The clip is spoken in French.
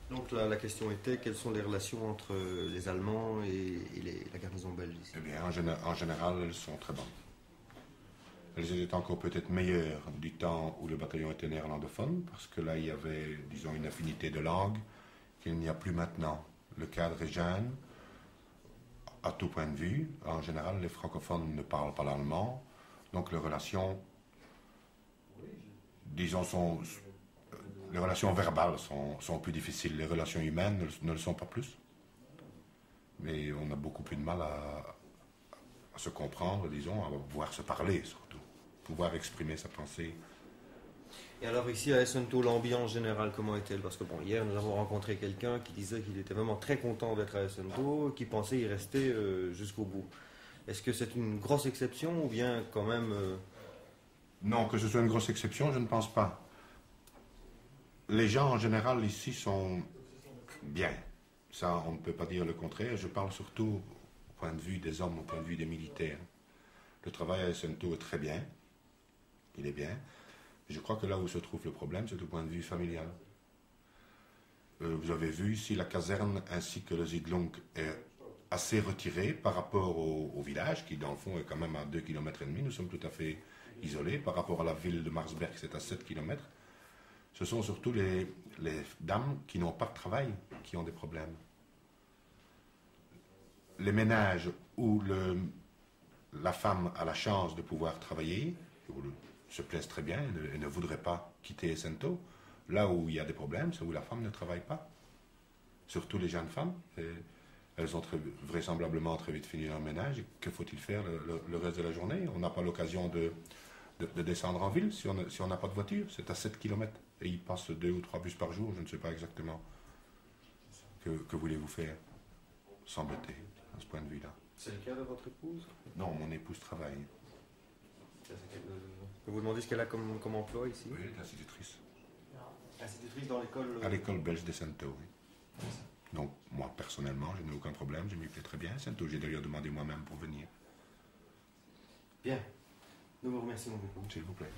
Donc la question était, quelles sont les relations entre les Allemands et la garnison belge ici? Eh bien, en général, elles sont très bonnes. Elles étaient encore peut-être meilleures du temps où le bataillon était néerlandophone, parce que là, il y avait, disons, une affinité de langue qu'il n'y a plus maintenant. Le cadre est jeune, à tout point de vue. En général, les francophones ne parlent pas l'allemand, donc les relations, disons, les relations verbales sont plus difficiles. Les relations humaines ne le sont pas plus. Mais on a beaucoup plus de mal à se comprendre, disons, à pouvoir se parler surtout, pouvoir exprimer sa pensée. Et alors ici à SNTO, l'ambiance générale, comment est-elle? Parce que bon, hier nous avons rencontré quelqu'un qui disait qu'il était vraiment très content d'être à SNTO, qui pensait y rester jusqu'au bout. Est-ce que c'est une grosse exception ou bien quand même... Non, que ce soit une grosse exception, je ne pense pas. Les gens en général ici sont bien. Ça, on ne peut pas dire le contraire. Je parle surtout au point de vue des hommes, au point de vue des militaires. Le travail à SNTO est très bien. Il est bien. Je crois que là où se trouve le problème, c'est au point de vue familial. Vous avez vu ici la caserne ainsi que le Siedlung est assez retiré par rapport au village, qui dans le fond est quand même à 2,5 km. Nous sommes tout à fait isolés. Par rapport à la ville de Marsberg, c'est à 7 km. Ce sont surtout les dames qui n'ont pas de travail qui ont des problèmes. Les ménages où la femme a la chance de pouvoir travailler, se plaisent très bien et ne voudraient pas quitter SNTO. Là où il y a des problèmes, c'est où la femme ne travaille pas. Surtout les jeunes femmes. Elles ont vraisemblablement très vite fini leur ménage. Que faut-il faire le reste de la journée? On n'a pas l'occasion de descendre en ville si on n'a pas de voiture. C'est à 7 km. Et il passe 2 ou 3 bus par jour, je ne sais pas exactement. Que voulez-vous faire? S'embêter, à ce point de vue-là. C'est le cas de votre épouse? Non, mon épouse travaille. Je vous demandez ce qu'elle a comme emploi ici? Oui, elle est institutrice. Institutrice dans l'école... À l'école belge de SNTO, oui. Donc, moi, personnellement, je n'ai aucun problème, je m'y plais très bien. SNTO, j'ai d'ailleurs demandé moi-même pour venir. Bien. Nous vous remercions beaucoup. S'il vous plaît.